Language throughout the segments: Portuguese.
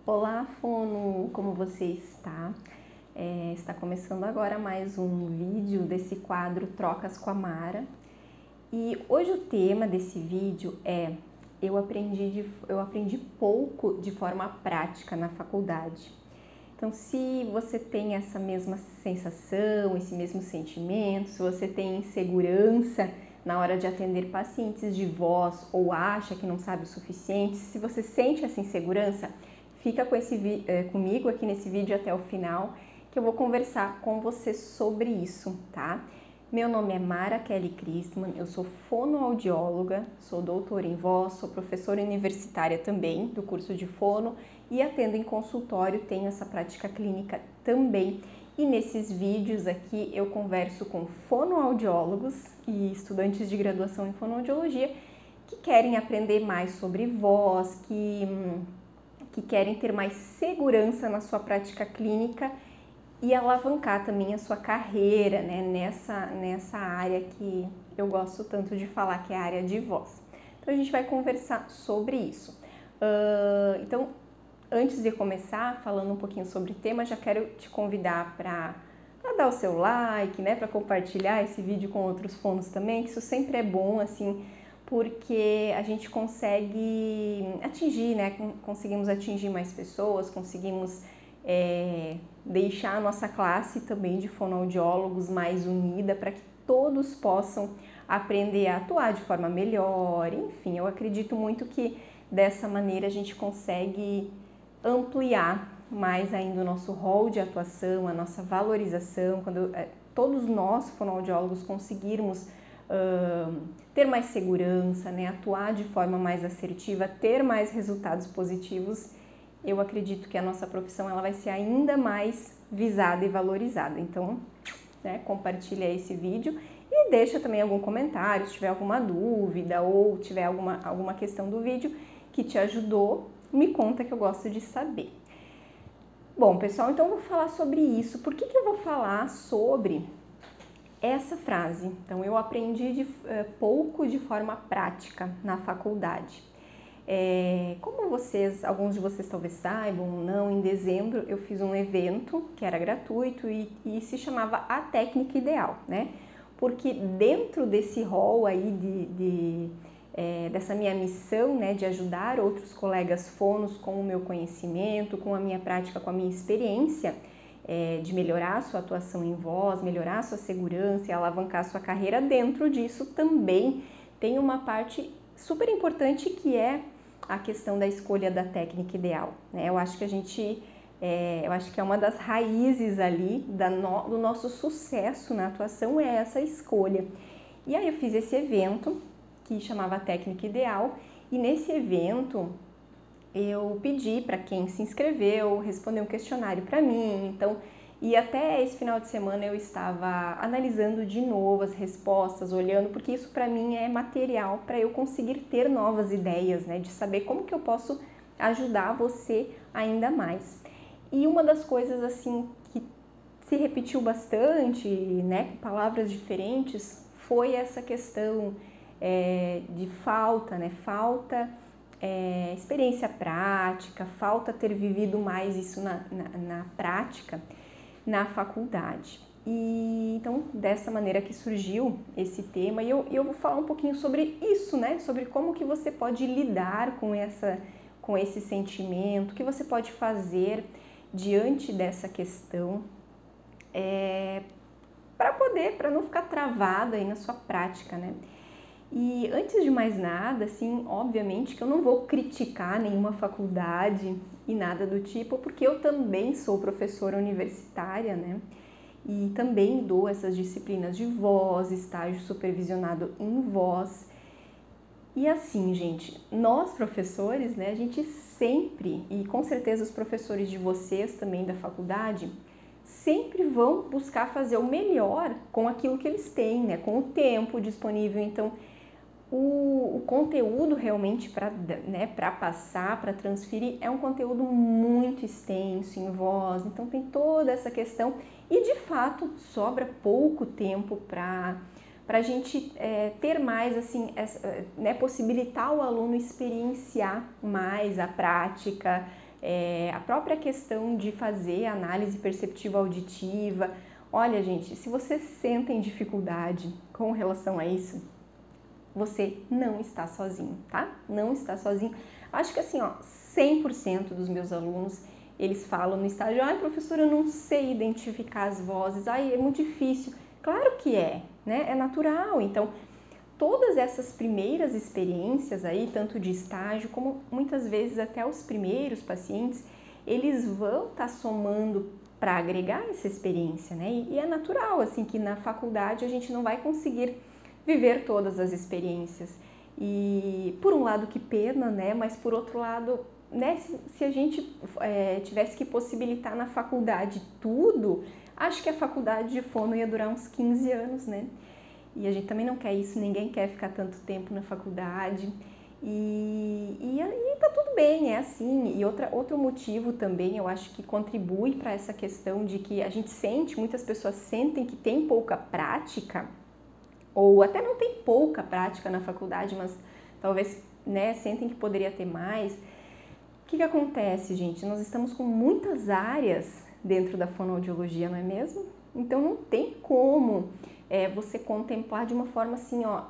Olá, Fono! Como você está? Está começando agora mais um vídeo desse quadro Trocas com a Mara. E hoje o tema desse vídeo é eu aprendi pouco de forma prática na faculdade. Então, se você tem essa mesma sensação, esse mesmo sentimento, se você tem insegurança na hora de atender pacientes de voz ou acha que não sabe o suficiente, se você sente essa insegurança, fica comigo aqui nesse vídeo até o final, que eu vou conversar com você sobre isso, tá? Meu nome é Mara Kelly Christman, eu sou fonoaudióloga, sou doutora em voz, sou professora universitária também do curso de fono e atendo em consultório, tenho essa prática clínica também. E nesses vídeos aqui eu converso com fonoaudiólogos e estudantes de graduação em fonoaudiologia que querem aprender mais sobre voz, que querem ter mais segurança na sua prática clínica e alavancar também a sua carreira, né, nessa área que eu gosto tanto de falar, que é a área de voz. Então a gente vai conversar sobre isso. Então, antes de começar falando um pouquinho sobre o tema, já quero te convidar para dar o seu like, né, para compartilhar esse vídeo com outros fonos também, que isso sempre é bom, assim, porque a gente consegue atingir, né, conseguimos atingir mais pessoas, conseguimos deixar a nossa classe também de fonoaudiólogos mais unida para que todos possam aprender a atuar de forma melhor. Enfim, eu acredito muito que dessa maneira a gente consegue ampliar mais ainda o nosso rol de atuação, a nossa valorização, quando todos nós fonoaudiólogos conseguirmos ter mais segurança, né, atuar de forma mais assertiva, ter mais resultados positivos, eu acredito que a nossa profissão ela vai ser ainda mais visada e valorizada. Então, né, compartilha esse vídeo e deixa também algum comentário, se tiver alguma dúvida ou tiver alguma questão do vídeo que te ajudou, me conta que eu gosto de saber. Bom, pessoal, então eu vou falar sobre isso. Por que eu vou falar sobre essa frase? Então, eu aprendi pouco de forma prática na faculdade. Como alguns de vocês talvez saibam ou não, em dezembro eu fiz um evento que era gratuito e se chamava A Técnica Ideal, né? Porque dentro desse rol aí dessa minha missão, né, de ajudar outros colegas fonos com o meu conhecimento, com a minha prática, com a minha experiência, de melhorar a sua atuação em voz, melhorar a sua segurança e alavancar a sua carreira, dentro disso também tem uma parte super importante que é a questão da escolha da técnica ideal, né? Eu acho que eu acho que é uma das raízes ali do nosso sucesso na atuação é essa escolha. E aí eu fiz esse evento que chamava Técnica Ideal e nesse evento eu pedi para quem se inscreveu responder um questionário para mim. Então, e até esse final de semana eu estava analisando de novo as respostas, olhando, porque isso para mim é material para eu conseguir ter novas ideias, né, de saber como que eu posso ajudar você ainda mais. E uma das coisas assim que se repetiu bastante, né, com palavras diferentes, foi essa questão de falta, né, experiência prática, falta ter vivido mais isso na prática na faculdade. E então, dessa maneira que surgiu esse tema, e eu vou falar um pouquinho sobre isso, né? Sobre como que você pode lidar com esse sentimento, o que você pode fazer diante dessa questão, para não ficar travada aí na sua prática, né? E antes de mais nada, assim, obviamente que eu não vou criticar nenhuma faculdade e nada do tipo, porque eu também sou professora universitária, né? E também dou essas disciplinas de voz, estágio supervisionado em voz. E assim, gente, nós professores, né, a gente sempre, e com certeza os professores de vocês também da faculdade, sempre vão buscar fazer o melhor com aquilo que eles têm, né, com o tempo disponível. Então, o conteúdo realmente para passar, para transferir, é um conteúdo muito extenso em voz, então tem toda essa questão e de fato sobra pouco tempo para a gente ter mais, assim, possibilitar o aluno experienciar mais a prática, a própria questão de fazer análise perceptiva auditiva. Olha, gente, se vocês sentem dificuldade com relação a isso, você não está sozinho, tá? Não está sozinho. Acho que assim, ó, 100% dos meus alunos, eles falam no estágio: ai, professora, eu não sei identificar as vozes, ai, é muito difícil. Claro que é, né? É natural. Então, todas essas primeiras experiências aí, tanto de estágio como muitas vezes até os primeiros pacientes, eles vão estar somando para agregar essa experiência, né? E é natural, assim, que na faculdade a gente não vai conseguir viver todas as experiências. E por um lado, que pena, né? Mas por outro lado, né? Se a gente tivesse que possibilitar na faculdade tudo, acho que a faculdade de fono ia durar uns 15 anos, né? E a gente também não quer isso, ninguém quer ficar tanto tempo na faculdade. E tá tudo bem, é assim. E outro motivo também, eu acho que contribui para essa questão de que a gente sente, muitas pessoas sentem que tem pouca prática, ou até não tem pouca prática na faculdade, mas talvez, né, sentem que poderia ter mais. O que acontece, gente? Nós estamos com muitas áreas dentro da fonoaudiologia, não é mesmo? Então não tem como você contemplar de uma forma assim, ó,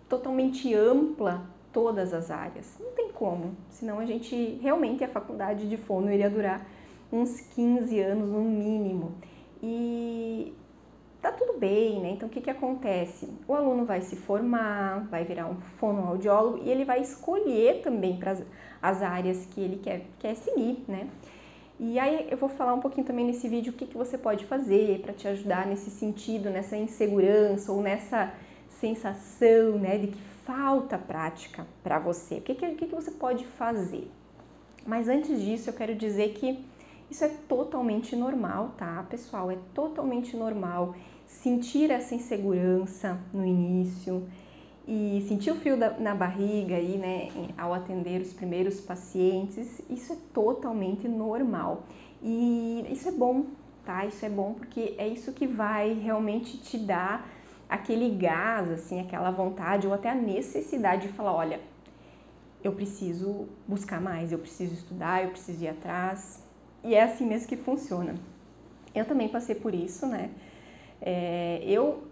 totalmente ampla todas as áreas. Não tem como, senão a gente, realmente a faculdade de fono iria durar uns 15 anos no mínimo. E tá tudo bem, né? Então o que acontece? O aluno vai se formar, vai virar um fonoaudiólogo e ele vai escolher também para as áreas que ele quer seguir, né? E aí eu vou falar um pouquinho também nesse vídeo o que você pode fazer para te ajudar nesse sentido, nessa insegurança ou nessa sensação, né, de que falta prática para você. O que você pode fazer? Mas antes disso eu quero dizer que isso é totalmente normal, tá, pessoal? É totalmente normal sentir essa insegurança no início e sentir o frio na barriga aí, né, ao atender os primeiros pacientes. Isso é totalmente normal e isso é bom, tá? Isso é bom porque é isso que vai realmente te dar aquele gás, assim, aquela vontade ou até a necessidade de falar: olha, eu preciso buscar mais, eu preciso estudar, eu preciso ir atrás. E é assim mesmo que funciona. Eu também passei por isso, né? Eu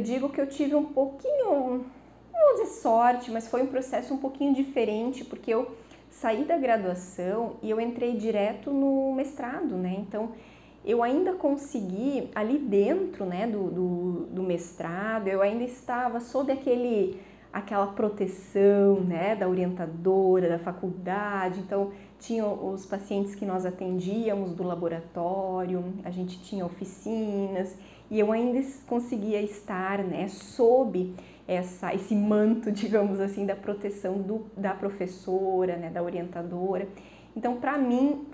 digo que eu tive um pouquinho, não vou dizer sorte, mas foi um processo um pouquinho diferente, porque eu saí da graduação e eu entrei direto no mestrado, né? Então, eu ainda consegui, ali dentro, né, do mestrado, eu ainda estava sob aquela proteção, né, da orientadora, da faculdade. Então, tinha os pacientes que nós atendíamos do laboratório, a gente tinha oficinas, e eu ainda conseguia estar, né, sob esse manto, digamos assim, da proteção da professora, né, da orientadora. Então, para mim,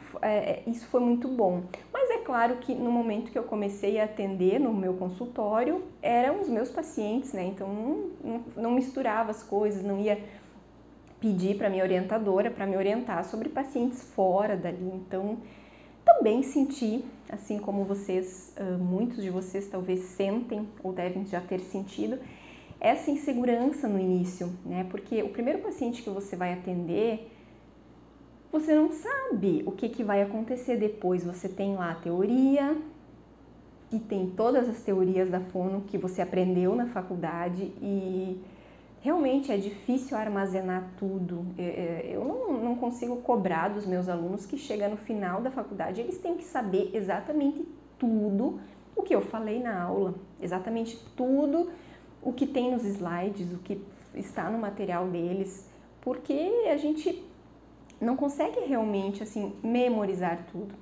isso foi muito bom. Mas é claro que no momento que eu comecei a atender no meu consultório, eram os meus pacientes, né? Então, não misturava as coisas, não ia pedir para minha orientadora para me orientar sobre pacientes fora dali. Então, também senti, assim como vocês, muitos de vocês talvez sentem ou devem já ter sentido, essa insegurança no início, né? Porque o primeiro paciente que você vai atender, você não sabe o que vai acontecer depois. Você tem lá a teoria, e tem todas as teorias da fono que você aprendeu na faculdade, e realmente é difícil armazenar tudo. Eu não consigo cobrar dos meus alunos que chega no final da faculdade, eles têm que saber exatamente tudo o que eu falei na aula, exatamente tudo o que tem nos slides, o que está no material deles, porque a gente não consegue realmente, assim, memorizar tudo.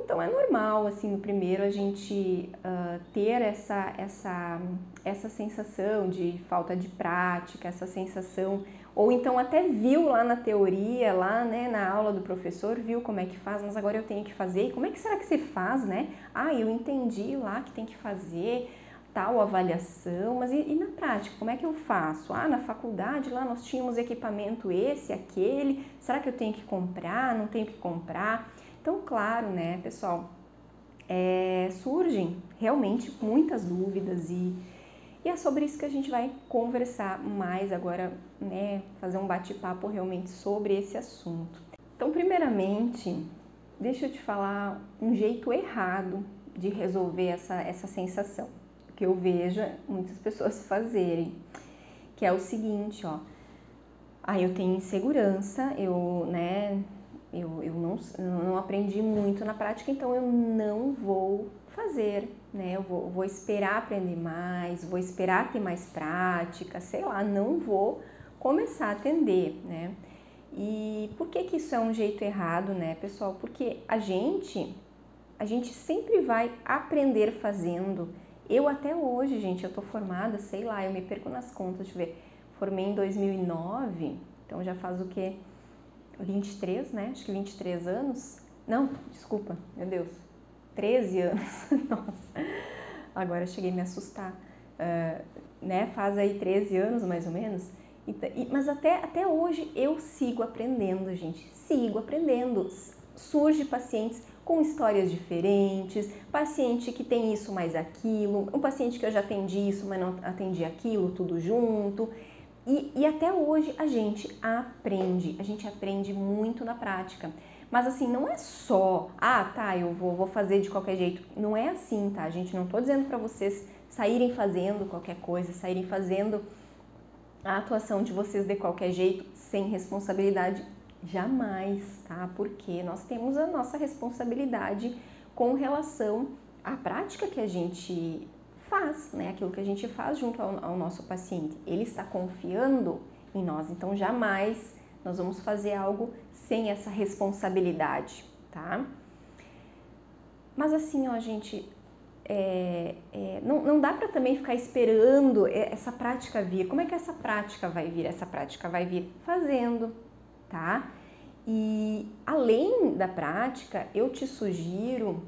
Então é normal, assim, no primeiro a gente ter essa sensação de falta de prática, essa sensação, ou então até viu lá na teoria, lá, né, na aula do professor, viu como é que faz, mas agora eu tenho que fazer. Como é que será que você faz, né? Ah, eu entendi lá que tem que fazer tal avaliação, mas e na prática, como é que eu faço? Ah, na faculdade lá nós tínhamos equipamento esse, aquele, será que eu tenho que comprar, não tenho que comprar? Então, claro, né, pessoal, surgem realmente muitas dúvidas e é sobre isso que a gente vai conversar mais agora, né, fazer um bate-papo realmente sobre esse assunto. Então, primeiramente, deixa eu te falar um jeito errado de resolver essa sensação, que eu vejo muitas pessoas fazerem, que é o seguinte, ó, eu tenho insegurança, eu não aprendi muito na prática, então eu não vou fazer, né? Eu vou esperar aprender mais, vou esperar ter mais prática, sei lá, não vou começar a atender, né? E por que isso é um jeito errado, né, pessoal? Porque a gente sempre vai aprender fazendo. Eu até hoje, gente, eu tô formada, sei lá, eu me perco nas contas, deixa eu ver, formei em 2009, então já faz o quê? 23, né? Acho que 23 anos. Não, desculpa, meu Deus, 13 anos. Nossa, agora eu cheguei a me assustar. Né? Faz aí 13 anos, mais ou menos. Mas até hoje eu sigo aprendendo, gente. Sigo aprendendo. Surge pacientes com histórias diferentes, paciente que tem isso mais aquilo, um paciente que eu já atendi isso, mas não atendi aquilo, tudo junto. E até hoje a gente aprende muito na prática. Mas assim, não é só, eu vou fazer de qualquer jeito. Não é assim, tá, gente? Não tô dizendo pra vocês saírem fazendo qualquer coisa, saírem fazendo a atuação de vocês de qualquer jeito, sem responsabilidade, jamais, tá? Porque nós temos a nossa responsabilidade com relação à prática que a gente faz, né? Aquilo que a gente faz junto ao nosso paciente. Ele está confiando em nós, então jamais nós vamos fazer algo sem essa responsabilidade, tá? Mas assim, ó, gente, não dá para também ficar esperando essa prática vir. Como é que essa prática vai vir? Essa prática vai vir fazendo, tá? E além da prática, eu te sugiro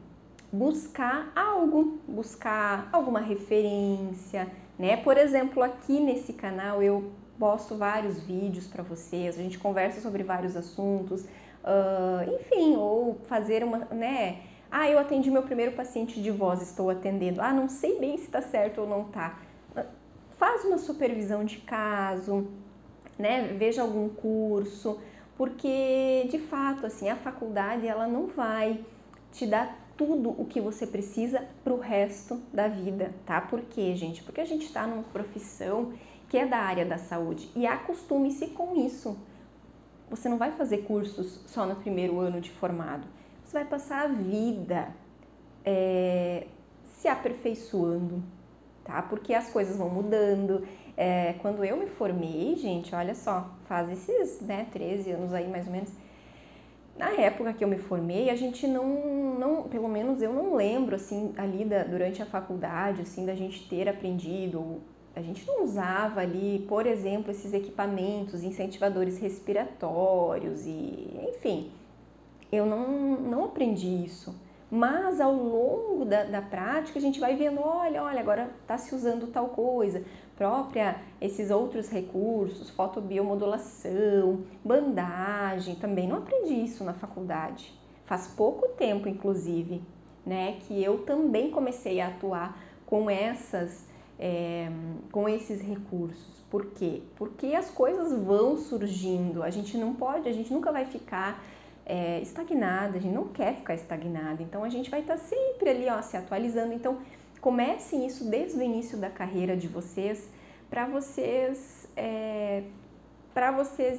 buscar alguma referência, né? Por exemplo, aqui nesse canal eu posto vários vídeos para vocês, a gente conversa sobre vários assuntos, enfim, ou fazer uma, né? Eu atendi meu primeiro paciente de voz, estou atendendo. Não sei bem se está certo ou não tá. Faz uma supervisão de caso, né? Veja algum curso, porque de fato, assim, a faculdade ela não vai te dar tudo o que você precisa para o resto da vida, tá? Por quê, gente? Porque a gente está numa profissão que é da área da saúde e acostume-se com isso. Você não vai fazer cursos só no primeiro ano de formado. Você vai passar a vida se aperfeiçoando, tá? Porque as coisas vão mudando. Quando eu me formei, gente, olha só, faz esses 13 anos aí mais ou menos. Na época que eu me formei, a gente não, pelo menos eu não lembro, assim, ali durante a faculdade, assim, da gente ter aprendido. A gente não usava ali, por exemplo, esses equipamentos, incentivadores respiratórios e, enfim, eu não aprendi isso. Mas ao longo da prática a gente vai vendo, olha, agora está se usando tal coisa, esses outros recursos, fotobiomodulação, bandagem, também não aprendi isso na faculdade. Faz pouco tempo, inclusive, né, que eu também comecei a atuar com esses recursos. Por quê? Porque as coisas vão surgindo, a gente nunca vai ficar estagnada, a gente não quer ficar estagnada, então a gente vai estar sempre ali, ó, se atualizando. Então comecem isso desde o início da carreira de vocês, para vocês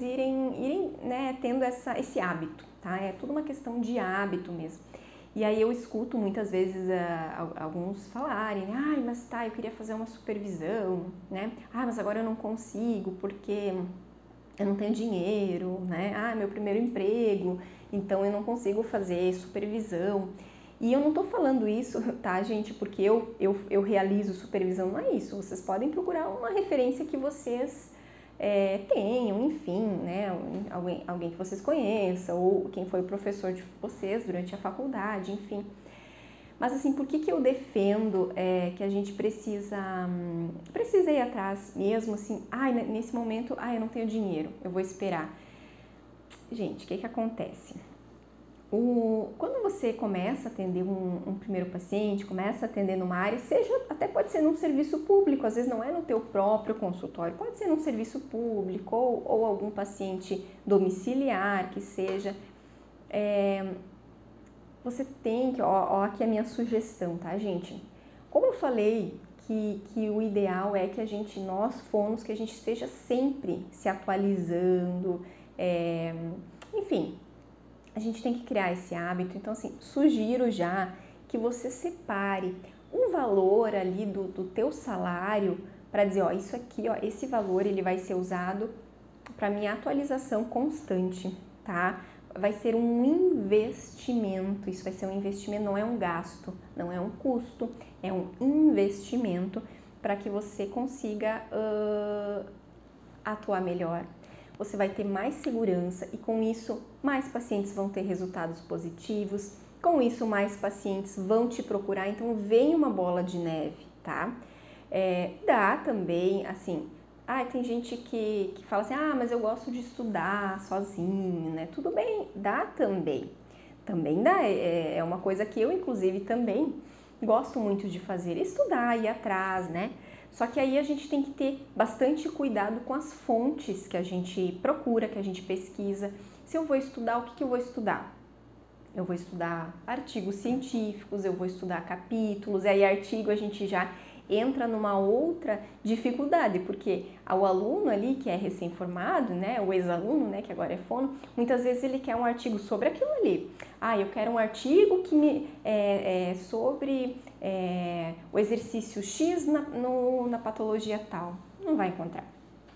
irem né, tendo esse hábito, tá? É tudo uma questão de hábito mesmo. E aí eu escuto muitas vezes alguns falarem, mas tá, eu queria fazer uma supervisão, né? Mas agora eu não consigo porque eu não tenho dinheiro, né? Meu primeiro emprego, então eu não consigo fazer supervisão. E eu não tô falando isso, tá, gente, porque eu realizo supervisão, não é isso. Vocês podem procurar uma referência que vocês tenham, enfim, né? Alguém que vocês conheçam, ou quem foi o professor de vocês durante a faculdade, enfim. Mas assim, por que eu defendo que a gente precisa ir atrás mesmo, assim, nesse momento, eu não tenho dinheiro, eu vou esperar. Gente, o que acontece? Quando você começa a atender um primeiro paciente, começa a atender numa área, até pode ser num serviço público, às vezes não é no teu próprio consultório, pode ser num serviço público ou algum paciente domiciliar que seja. você tem que, ó, aqui a minha sugestão, tá, gente? Como eu falei que o ideal é que nós fonos, que a gente esteja sempre se atualizando, enfim, a gente tem que criar esse hábito. Então, assim, sugiro já que você separe um valor ali do teu salário para dizer, ó, isso aqui, ó, esse valor ele vai ser usado para minha atualização constante, tá? Vai ser um investimento, isso vai ser um investimento, não é um gasto, não é um custo, é um investimento para que você consiga atuar melhor. Você vai ter mais segurança e com isso mais pacientes vão ter resultados positivos, com isso mais pacientes vão te procurar, então vem uma bola de neve, tá? Dá também, assim, tem gente que fala assim, mas eu gosto de estudar sozinho, né? Tudo bem, dá também. Também dá, é uma coisa que eu, inclusive, também gosto muito de fazer, estudar, ir atrás, né? Só que aí a gente tem que ter bastante cuidado com as fontes que a gente procura, que a gente pesquisa. Se eu vou estudar, o que eu vou estudar? Eu vou estudar artigos científicos, eu vou estudar capítulos, e aí artigo a gente já entra numa outra dificuldade, porque o aluno ali que é recém-formado, né, o ex-aluno, né, que agora é fono, muitas vezes ele quer um artigo sobre aquilo ali. Eu quero um artigo que sobre o exercício X na patologia tal. Não vai encontrar,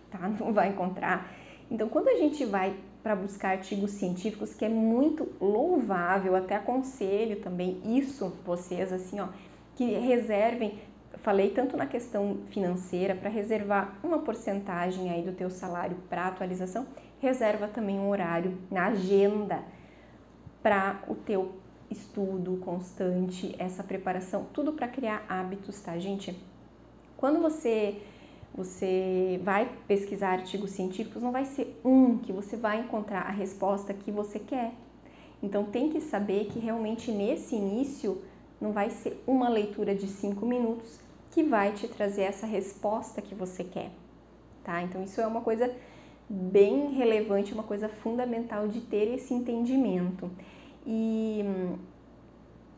tá? Não vai encontrar. Então, quando a gente vai para buscar artigos científicos, que é muito louvável, até aconselho também isso, vocês, assim, ó, que reservem. Falei tanto na questão financeira, para reservar uma porcentagem aí do teu salário para atualização, reserva também um horário na agenda para o teu estudo constante, essa preparação, tudo para criar hábitos, tá, gente? Quando você vai pesquisar artigos científicos, não vai ser que você vai encontrar a resposta que você quer. Então tem que saber que realmente nesse início não vai ser uma leitura de 5 minutos que vai te trazer essa resposta que você quer, tá? Então isso é uma coisa bem relevante, uma coisa fundamental de ter esse entendimento.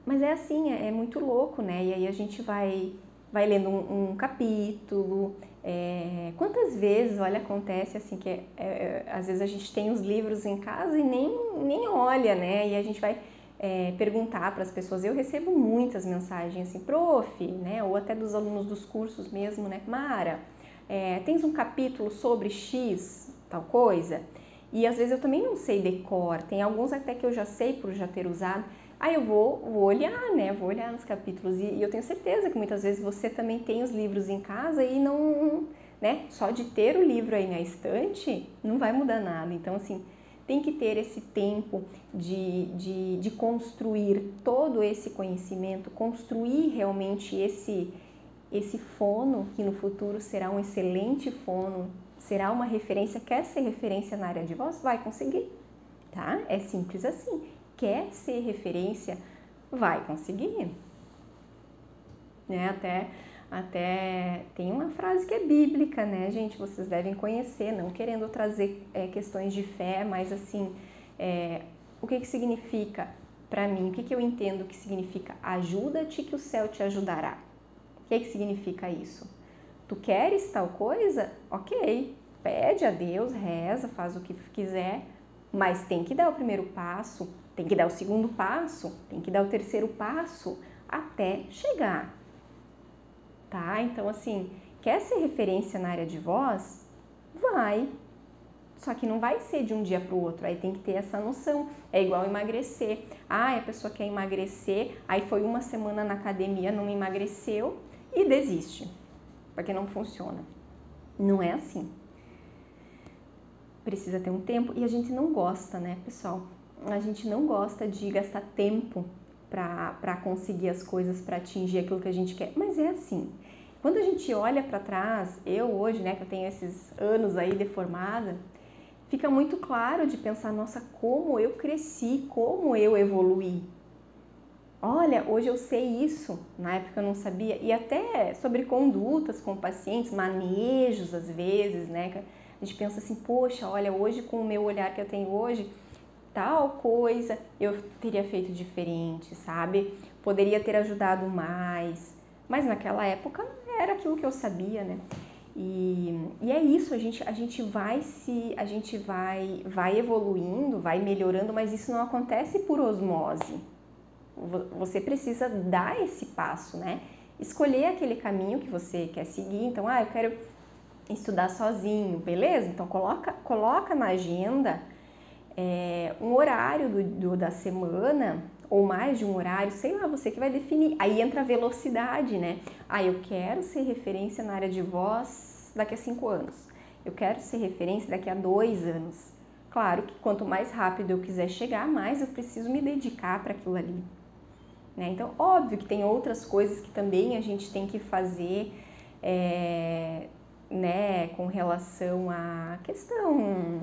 Mas é assim, é muito louco, né? E aí a gente vai lendo um capítulo. Quantas vezes, olha, acontece assim que às vezes a gente tem os livros em casa e nem olha, né? E a gente vai perguntar para as pessoas. Eu recebo muitas mensagens assim, prof, né? Ou até dos alunos dos cursos mesmo, né? Mara, tens um capítulo sobre X, tal coisa? E às vezes eu também não sei decor, tem alguns até que eu já sei por já ter usado. Aí eu vou olhar, né? Vou olhar nos capítulos e eu tenho certeza que muitas vezes você também tem os livros em casa e não, né? Só de ter o livro aí na estante não vai mudar nada. Então, assim, tem que ter esse tempo de construir todo esse conhecimento, construir realmente esse fono que no futuro será um excelente fono, será uma referência. Quer ser referência na área de voz? Vai conseguir, tá? É simples assim. Quer ser referência? Vai conseguir. Né? Até tem uma frase que é bíblica, né, gente? Vocês devem conhecer, não querendo trazer questões de fé, mas assim, o que significa para mim? O que eu entendo que significa? Ajuda-te que o céu te ajudará. O que significa isso? Tu queres tal coisa? Ok, pede a Deus, reza, faz o que quiser, mas tem que dar o primeiro passo, tem que dar o segundo passo, tem que dar o terceiro passo até chegar. Tá? Então, assim, quer ser referência na área de voz? Vai. Só que não vai ser de um dia para o outro, aí tem que ter essa noção. É igual emagrecer. A pessoa quer emagrecer, aí foi uma semana na academia, não emagreceu e desiste, porque não funciona. Não é assim. Precisa ter um tempo e a gente não gosta, né, pessoal? A gente não gosta de gastar tempo para conseguir as coisas, para atingir aquilo que a gente quer, mas é assim. Quando a gente olha para trás, eu hoje, né, que eu tenho esses anos aí de formada, fica muito claro de pensar, nossa, como eu cresci, como eu evoluí. Olha, hoje eu sei isso, na época eu não sabia, e até sobre condutas com pacientes, manejos às vezes, né, a gente pensa assim, poxa, olha, hoje com o meu olhar que eu tenho hoje, tal coisa eu teria feito diferente, sabe? Poderia ter ajudado mais, mas naquela época era aquilo que eu sabia, né? E é isso, a gente vai evoluindo, vai melhorando, mas isso não acontece por osmose. Você precisa dar esse passo, né? Escolher aquele caminho que você quer seguir. Então, eu quero estudar sozinho, beleza? Então coloca na agenda um horário da semana, ou mais de um horário, sei lá, você que vai definir. Aí entra a velocidade, né? Eu quero ser referência na área de voz daqui a 5 anos. Eu quero ser referência daqui a 2 anos. Claro que quanto mais rápido eu quiser chegar, mais eu preciso me dedicar para aquilo ali. Né? Então, óbvio que tem outras coisas que também a gente tem que fazer, né, com relação à questão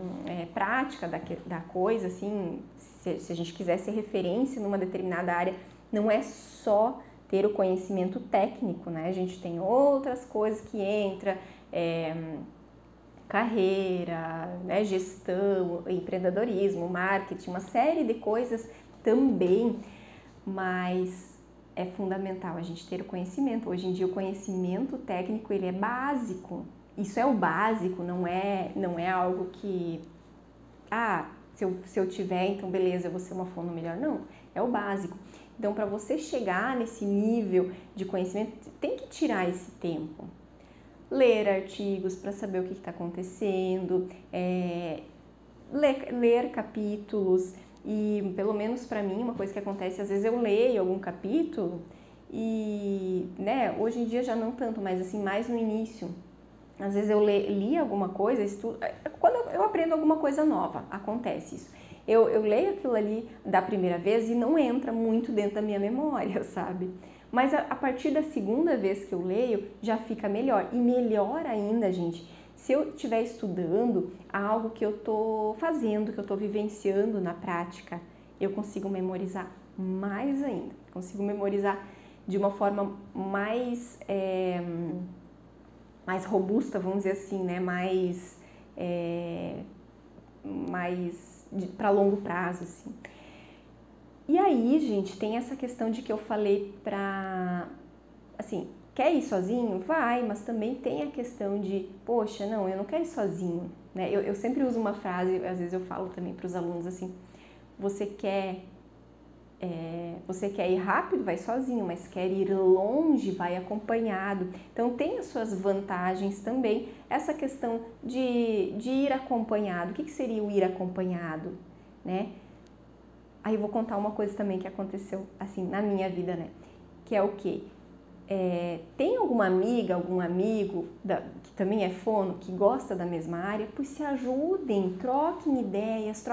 prática da coisa, assim, se a gente quiser ser referência numa determinada área, não é só ter o conhecimento técnico, né? A gente tem outras coisas que entram, carreira, né, gestão, empreendedorismo, marketing, uma série de coisas também, mas é fundamental a gente ter o conhecimento. Hoje em dia o conhecimento técnico ele é básico. Isso é o básico, não é algo que se eu tiver, então beleza, eu vou ser uma fono melhor. Não, é o básico. Então, para você chegar nesse nível de conhecimento, tem que tirar esse tempo. Ler artigos para saber o que está acontecendo, ler capítulos. E pelo menos para mim, uma coisa que acontece, às vezes eu leio algum capítulo e, né, hoje em dia já não tanto, mas assim, mais no início. Às vezes eu li alguma coisa, quando eu aprendo alguma coisa nova, acontece isso. Eu leio aquilo ali da primeira vez e não entra muito dentro da minha memória, sabe? Mas a partir da segunda vez que eu leio, já fica melhor. E melhor ainda, gente, se eu estiver estudando algo que eu estou fazendo, que eu estou vivenciando na prática, eu consigo memorizar mais ainda. Consigo memorizar de uma forma mais robusta, vamos dizer assim, né? Mais para longo prazo, assim. E aí, gente, tem essa questão de que eu falei assim, quer ir sozinho? Vai, mas também tem a questão de, poxa, não, eu não quero ir sozinho, né? Eu sempre uso uma frase, às vezes eu falo também para os alunos assim, você quer ir rápido, vai sozinho, mas quer ir longe, vai acompanhado. Então tem as suas vantagens também, essa questão de ir acompanhado. O que seria o ir acompanhado, né? Aí eu vou contar uma coisa também que aconteceu assim na minha vida, né? Que é o quê? Tem alguma amiga, algum amigo que também é fono, que gosta da mesma área, pois se ajudem, troquem ideias,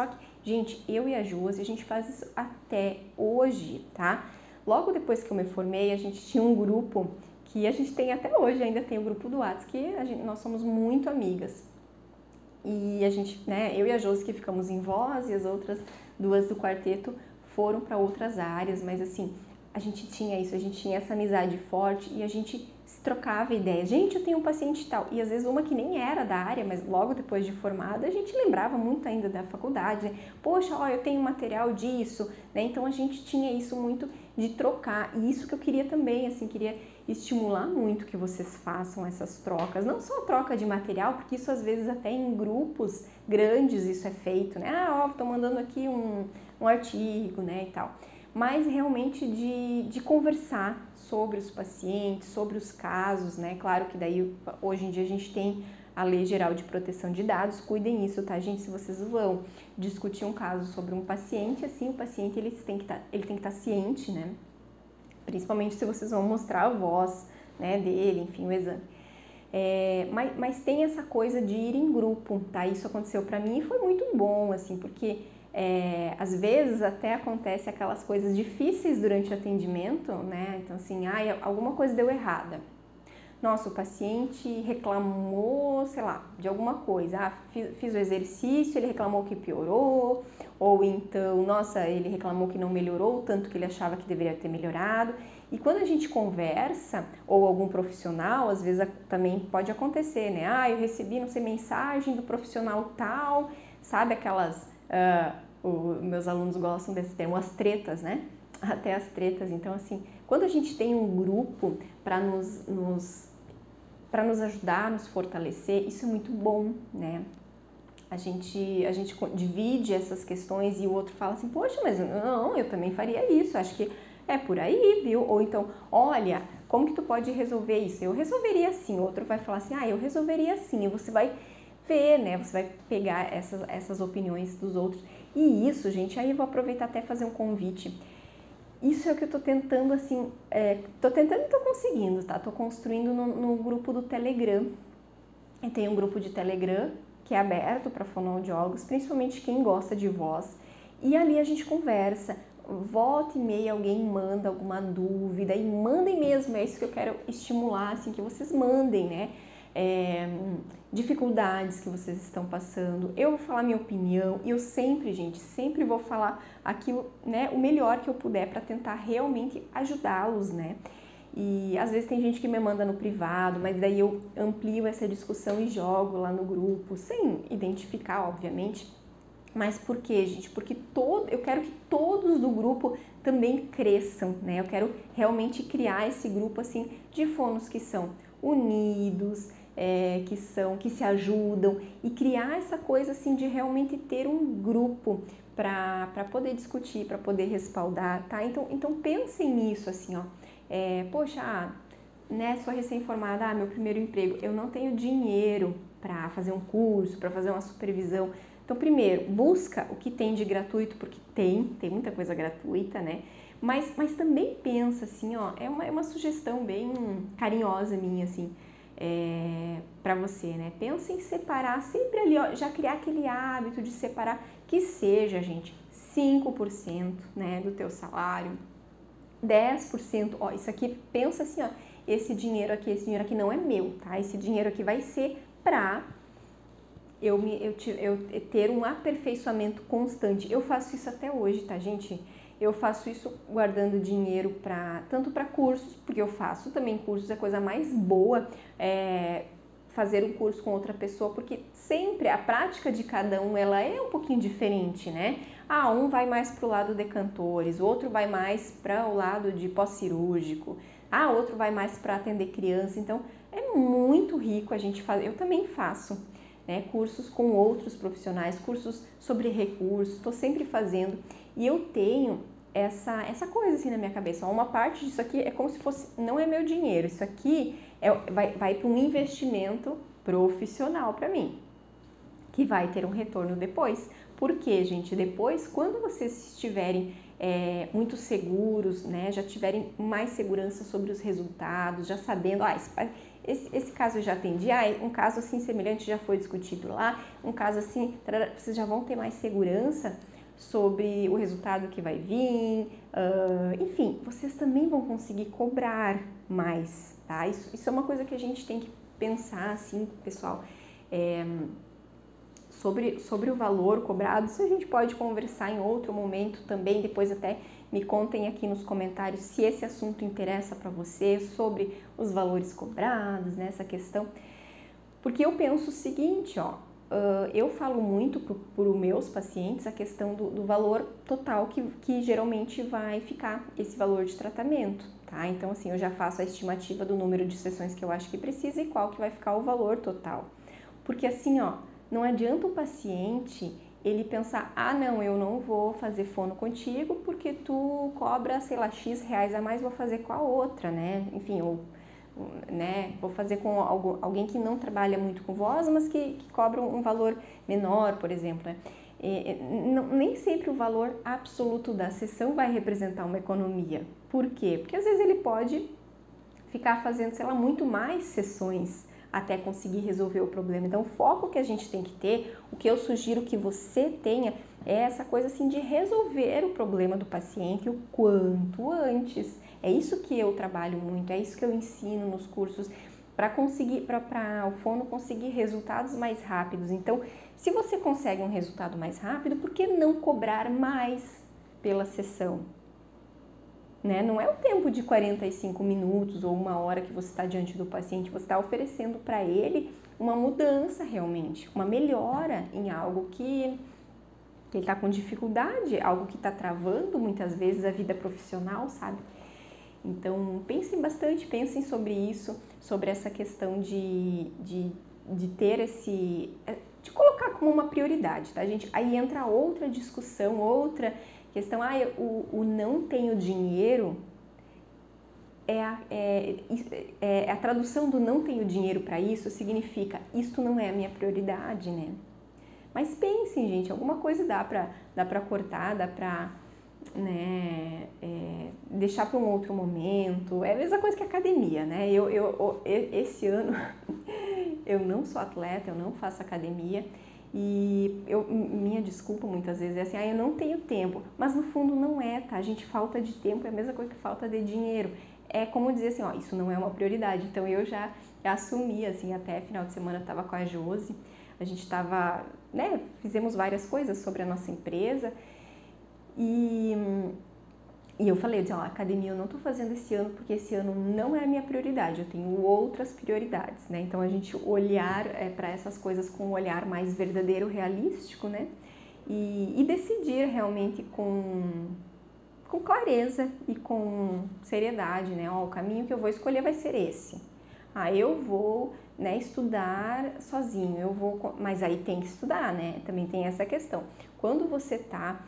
Gente, eu e a Josi, a gente faz isso até hoje, tá? Logo depois que eu me formei, a gente tinha um grupo que a gente tem até hoje, ainda tem o grupo do WhatsApp, que nós somos muito amigas. E a gente, né, eu e a Josi que ficamos em voz e as outras 2 do quarteto foram para outras áreas, mas assim, a gente tinha isso, a gente tinha essa amizade forte e a gente se trocava ideias. Gente, eu tenho um paciente tal. E às vezes uma que nem era da área, mas logo depois de formada, a gente lembrava muito ainda da faculdade, né? Poxa, ó, eu tenho material disso, né? Então a gente tinha isso muito de trocar. E isso que eu queria também, assim, queria estimular muito que vocês façam essas trocas. Não só troca de material, porque isso às vezes até em grupos grandes isso é feito, né? Ó, tô mandando aqui um artigo, né, e tal. Mas realmente de conversar sobre os pacientes, sobre os casos, né? Claro que daí hoje em dia a gente tem a Lei Geral de Proteção de Dados, cuidem isso, tá, gente? Se vocês vão discutir um caso sobre um paciente, assim, o paciente ele tem que estar ciente, né? Principalmente se vocês vão mostrar a voz, né, dele, enfim, o exame. Mas tem essa coisa de ir em grupo, tá? Isso aconteceu pra mim e foi muito bom, assim, porque às vezes até acontece aquelas coisas difíceis durante o atendimento, né? Então assim, alguma coisa deu errada. Nossa, o paciente reclamou, sei lá, de alguma coisa. Fiz o exercício, ele reclamou que piorou, ou então, nossa, ele reclamou que não melhorou, tanto que ele achava que deveria ter melhorado. E quando a gente conversa, ou algum profissional, às vezes também pode acontecer, né? Eu recebi, não sei, mensagem do profissional tal, sabe aquelas Meus alunos gostam desse termo, as tretas, né? Até as tretas. Então, assim, quando a gente tem um grupo para para nos ajudar, nos fortalecer, isso é muito bom, né? A gente divide essas questões e o outro fala assim, poxa, mas não, eu também faria isso, acho que é por aí, viu? Ou então, olha, como que tu pode resolver isso? Eu resolveria assim. O outro vai falar assim, eu resolveria assim. E você vai ver, né? Você vai pegar essas opiniões dos outros. E isso, gente, aí eu vou aproveitar até fazer um convite. Isso é o que eu tô tentando, assim, tô tentando e tô conseguindo, tá? Tô construindo no grupo do Telegram. Eu tenho um grupo de Telegram que é aberto para fonoaudiólogos, principalmente quem gosta de voz. E ali a gente conversa. Volta e meia alguém manda alguma dúvida e mandem mesmo, é isso que eu quero estimular, assim, que vocês mandem, né? Dificuldades que vocês estão passando. Eu vou falar minha opinião e eu sempre, gente, sempre vou falar aquilo, né, o melhor que eu puder para tentar realmente ajudá-los, né? E às vezes tem gente que me manda no privado, mas daí eu amplio essa discussão e jogo lá no grupo, sem identificar, obviamente. Mas por quê, gente? Porque eu quero que todos do grupo também cresçam, né? Eu quero realmente criar esse grupo, assim, de fonos que são unidos, que se ajudam e criar essa coisa, assim, de realmente ter um grupo para poder discutir, para poder respaldar, tá? Então pensem nisso, assim, ó. Poxa, né, sou recém-formada, meu primeiro emprego, eu não tenho dinheiro para fazer um curso, para fazer uma supervisão. Então, primeiro, busca o que tem de gratuito, porque tem muita coisa gratuita, né? Mas também pensa assim, ó, é uma sugestão bem carinhosa minha, assim, para você, né? Pensa em separar sempre ali, ó, já criar aquele hábito de separar, que seja, gente, 5%, né, do teu salário, 10%, ó, isso aqui, pensa assim, ó, esse dinheiro aqui não é meu, tá? Esse dinheiro aqui vai ser para eu ter um aperfeiçoamento constante. Eu faço isso até hoje, tá, gente? Eu faço isso guardando dinheiro tanto para cursos, porque eu faço também cursos, é a coisa mais boa fazer um curso com outra pessoa, porque sempre a prática de cada um, ela é um pouquinho diferente, né? Um vai mais para o lado de cantores, o outro vai mais para o lado de pós-cirúrgico, outro vai mais para atender criança. Então, é muito rico a gente fazer. Eu também faço, né, cursos com outros profissionais, cursos sobre recursos, estou sempre fazendo. E eu tenho essa coisa assim na minha cabeça. Uma parte disso aqui é como se fosse, não é meu dinheiro, isso aqui vai para um investimento profissional para mim, que vai ter um retorno depois. Porque, gente, depois, quando vocês estiverem muito seguros, né, já tiverem mais segurança sobre os resultados, já sabendo, esse caso eu já atendi, um caso assim semelhante já foi discutido lá, um caso assim, vocês já vão ter mais segurança sobre o resultado que vai vir, enfim, vocês também vão conseguir cobrar mais, tá? Isso é uma coisa que a gente tem que pensar, assim, pessoal, sobre o valor cobrado. Isso a gente pode conversar em outro momento também, depois até me contem aqui nos comentários se esse assunto interessa para você, sobre os valores cobrados, né, essa questão. Porque eu penso o seguinte, ó, eu falo muito para os meus pacientes a questão do valor total que geralmente vai ficar esse valor de tratamento, tá? Então, assim, eu já faço a estimativa do número de sessões que eu acho que precisa e qual que vai ficar o valor total. Porque assim, ó, não adianta o paciente ele pensar, não, eu não vou fazer fono contigo porque tu cobra, sei lá, X reais a mais, vou fazer com a outra, né? Enfim, né, vou fazer com alguém que não trabalha muito com voz, mas que cobra um valor menor, por exemplo, né? Nem sempre o valor absoluto da sessão vai representar uma economia. Por quê? Porque às vezes ele pode ficar fazendo, sei lá, muito mais sessões até conseguir resolver o problema. Então, o foco que a gente tem que ter, o que eu sugiro que você tenha, é essa coisa assim de resolver o problema do paciente o quanto antes. É isso que eu trabalho muito, é isso que eu ensino nos cursos, para o fono conseguir resultados mais rápidos. Então, se você consegue um resultado mais rápido, por que não cobrar mais pela sessão? Né? Não é o tempo de 45 minutos ou 1 hora que você está diante do paciente, você está oferecendo para ele uma mudança realmente, uma melhora em algo que que ele está com dificuldade, algo que está travando muitas vezes a vida profissional, sabe? Então, pensem bastante, pensem sobre isso, sobre essa questão de ter de colocar como uma prioridade, tá, gente? Aí entra outra discussão, outra questão, o não tenho dinheiro, a tradução do não tenho dinheiro para isso significa, isto não é a minha prioridade, né? Mas pensem, gente, alguma coisa dá pra cortar, dá pra, né, deixar para um outro momento. É a mesma coisa que academia, né? Esse ano eu não sou atleta, eu não faço academia e minha desculpa muitas vezes é assim, eu não tenho tempo, mas no fundo não é, tá? Gente, falta de tempo é a mesma coisa que falta de dinheiro. É como dizer assim, isso não é uma prioridade. Então eu já assumi, assim, até final de semana eu tava com a Josi, a gente tava, né, fizemos várias coisas sobre a nossa empresa e eu falei, a academia eu não tô fazendo esse ano porque esse ano não é a minha prioridade, eu tenho outras prioridades, né? Então a gente olhar para essas coisas com um olhar mais verdadeiro, realístico, né? E decidir realmente com clareza e com seriedade, né? O caminho que eu vou escolher vai ser esse. Eu vou, né, estudar sozinho, mas aí tem que estudar, né? Também tem essa questão. Quando você tá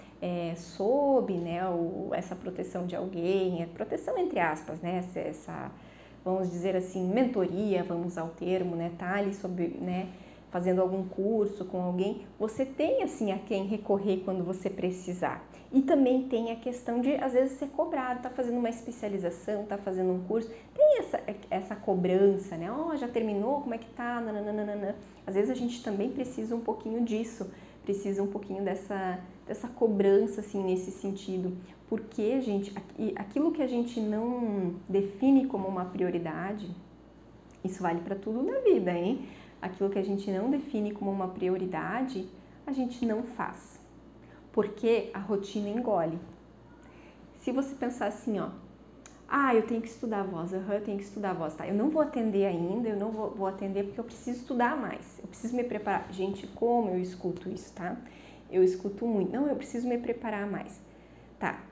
sob, né, essa proteção de alguém, proteção entre aspas, né? Essa, vamos dizer assim, mentoria, vamos ao termo, né? Tá ali sobre, né, fazendo algum curso com alguém, você tem assim a quem recorrer quando você precisar. E também tem a questão de, às vezes, ser cobrado, tá fazendo uma especialização, tá fazendo um curso, tem essa cobrança, né? Já terminou? Como é que tá? Nananana. Às vezes a gente também precisa um pouquinho disso, precisa um pouquinho dessa cobrança, assim, nesse sentido. Porque, gente, aquilo que a gente não define como uma prioridade, isso vale para tudo na vida, hein? Aquilo que a gente não define como uma prioridade, a gente não faz. Porque a rotina engole. Se você pensar assim, eu tenho que estudar a voz, eu tenho que estudar a voz, tá? Eu não vou atender ainda, eu não vou atender porque eu preciso estudar mais, eu preciso me preparar. Gente, como eu escuto isso, tá? Eu escuto muito, não, eu preciso me preparar mais. Tá,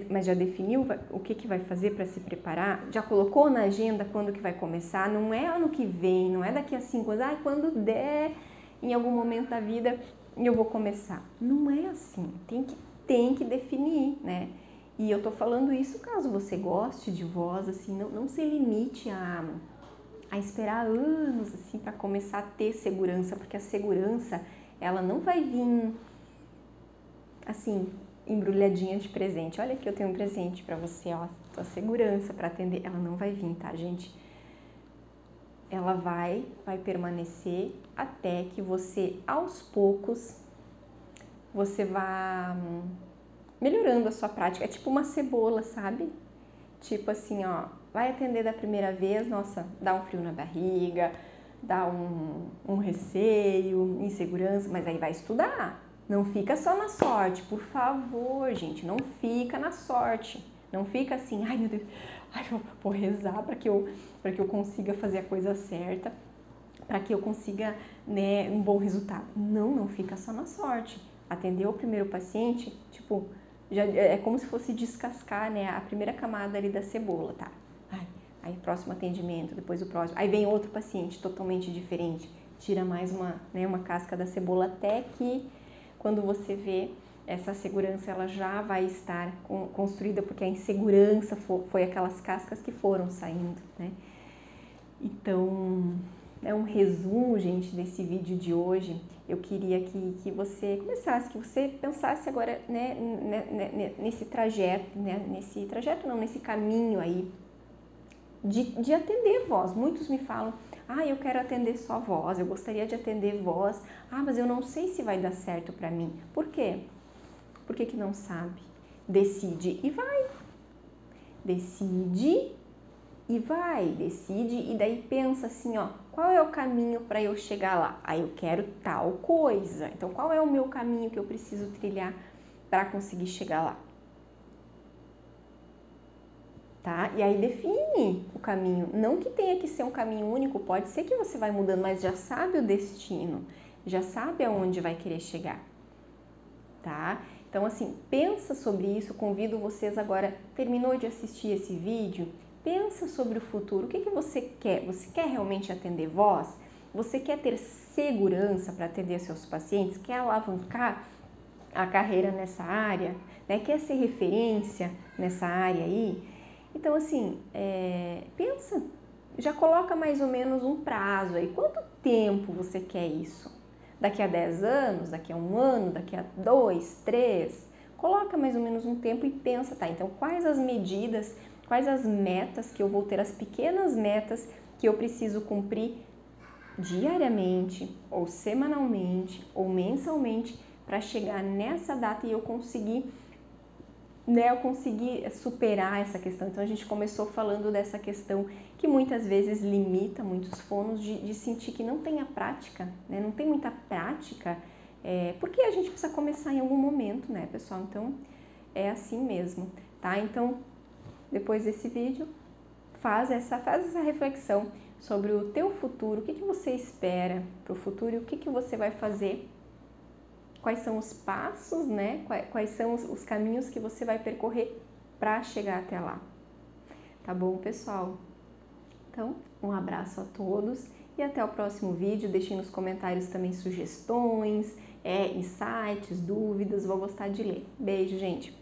mas já definiu o que vai fazer para se preparar? Já colocou na agenda quando que vai começar? Não é ano que vem, não é daqui a 5 anos, quando der, em algum momento da vida, eu vou começar. Não é assim, tem que definir, né? E eu tô falando isso caso você goste de voz, assim, não se limite a esperar anos, assim, para começar a ter segurança, porque a segurança, ela não vai vir, assim, embrulhadinha de presente. Olha aqui, eu tenho um presente para você, tua segurança para atender, ela não vai vir, tá, gente? Ela vai permanecer até que você, aos poucos, você vá melhorando a sua prática. É tipo uma cebola, sabe? Tipo assim, vai atender da primeira vez, nossa, dá um frio na barriga, dá um receio, insegurança, mas aí vai estudar. Não fica só na sorte, por favor, gente, não fica na sorte. Não fica assim, ai meu Deus, eu vou rezar para que eu consiga fazer a coisa certa, para que eu consiga, né, um bom resultado. Não fica só na sorte. Atender o primeiro paciente, tipo, já é como se fosse descascar, né, a primeira camada ali da cebola, tá? Aí próximo atendimento, depois o próximo, aí vem outro paciente totalmente diferente, tira mais uma casca da cebola até que quando você vê essa segurança, ela já vai estar construída, porque a insegurança foi aquelas cascas que foram saindo, né? Então, é um resumo, gente, desse vídeo de hoje. Eu queria que você começasse, que você pensasse agora, né, nesse trajeto, né, nesse caminho aí de atender voz. Muitos me falam, eu quero atender só voz, eu gostaria de atender voz, mas eu não sei se vai dar certo para mim. Por quê? Por que não sabe? Decide e vai. Decide e vai. Decide e daí pensa assim, qual é o caminho para eu chegar lá? Eu quero tal coisa. Então, qual é o meu caminho que eu preciso trilhar para conseguir chegar lá? Tá? E aí define o caminho. Não que tenha que ser um caminho único, pode ser que você vai mudando, mas já sabe o destino, já sabe aonde vai querer chegar. tá? Então, assim, pensa sobre isso, convido vocês agora, terminou de assistir esse vídeo, pensa sobre o futuro, o que você quer? Você quer realmente atender voz? Você quer ter segurança para atender seus pacientes? Quer alavancar a carreira nessa área? Né? Quer ser referência nessa área aí? Então, assim, pensa, já coloca mais ou menos um prazo aí. Quanto tempo você quer isso? Daqui a 10 anos, daqui a 1 ano, daqui a 2, 3? Coloca mais ou menos um tempo e pensa, tá, então quais as medidas, quais as metas que eu vou ter, as pequenas metas que eu preciso cumprir diariamente, ou semanalmente, ou mensalmente, para chegar nessa data e eu conseguir superar essa questão. Então a gente começou falando dessa questão que muitas vezes limita muitos fonos de sentir que não tem a prática, né? Não tem muita prática, porque a gente precisa começar em algum momento, né, pessoal? Então é assim mesmo, tá? Então depois desse vídeo faz essa reflexão sobre o teu futuro, o que você espera para o futuro e o que você vai fazer. Quais são os passos, né? Quais são os caminhos que você vai percorrer para chegar até lá. Tá bom, pessoal? Então, um abraço a todos e até o próximo vídeo. Deixem nos comentários também sugestões, insights, dúvidas, vou gostar de ler. Beijo, gente!